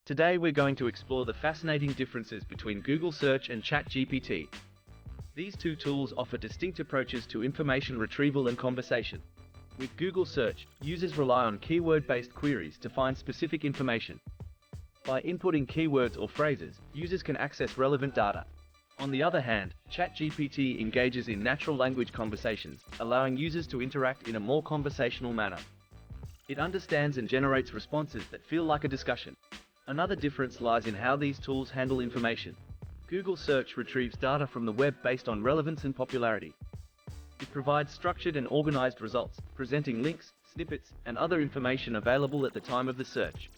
Today we're going to explore the fascinating differences between Google Search and Chatgpt. These two tools offer distinct approaches to information retrieval and conversation. With Google Search, users rely on keyword-based queries to find specific information. By inputting keywords or phrases, users can access relevant data. On the other hand, Chatgpt engages in natural language conversations, allowing users to interact in a more conversational manner. It understands and generates responses that feel like a discussion. Another difference lies in how these tools handle information. Google Search retrieves data from the web based on relevance and popularity. It provides structured and organized results, presenting links, snippets, and other information available at the time of the search.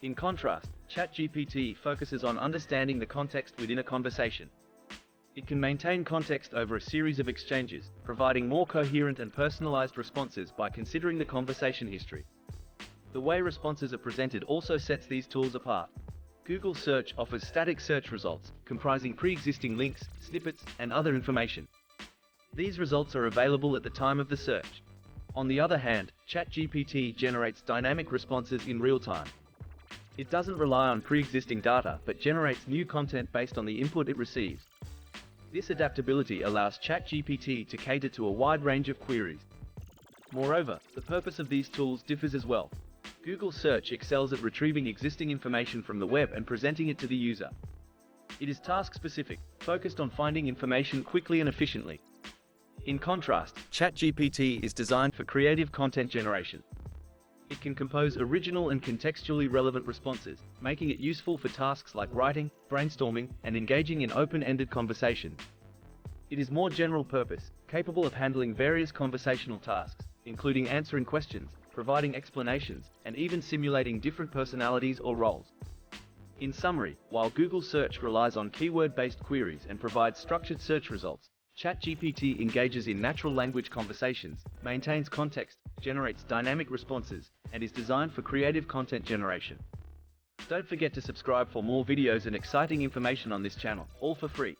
In contrast, Chatgpt focuses on understanding the context within a conversation. It can maintain context over a series of exchanges, providing more coherent and personalized responses by considering the conversation history. The way responses are presented also sets these tools apart. Google Search offers static search results, comprising pre-existing links, snippets, and other information. These results are available at the time of the search. On the other hand, Chatgpt generates dynamic responses in real time. It doesn't rely on pre-existing data, but generates new content based on the input it receives. This adaptability allows Chatgpt to cater to a wide range of queries. Moreover, the purpose of these tools differs as well. Google Search excels at retrieving existing information from the web and presenting it to the user. It is task-specific, focused on finding information quickly and efficiently. In contrast, Chatgpt is designed for creative content generation. It can compose original and contextually relevant responses, making it useful for tasks like writing, brainstorming, and engaging in open-ended conversation. It is more general purpose, capable of handling various conversational tasks, including answering questions, providing explanations, and even simulating different personalities or roles. In summary, while Google Search relies on keyword-based queries and provides structured search results, Chatgpt engages in natural language conversations, maintains context, generates dynamic responses, and is designed for creative content generation. Don't forget to subscribe for more videos and exciting information on this channel, all for free.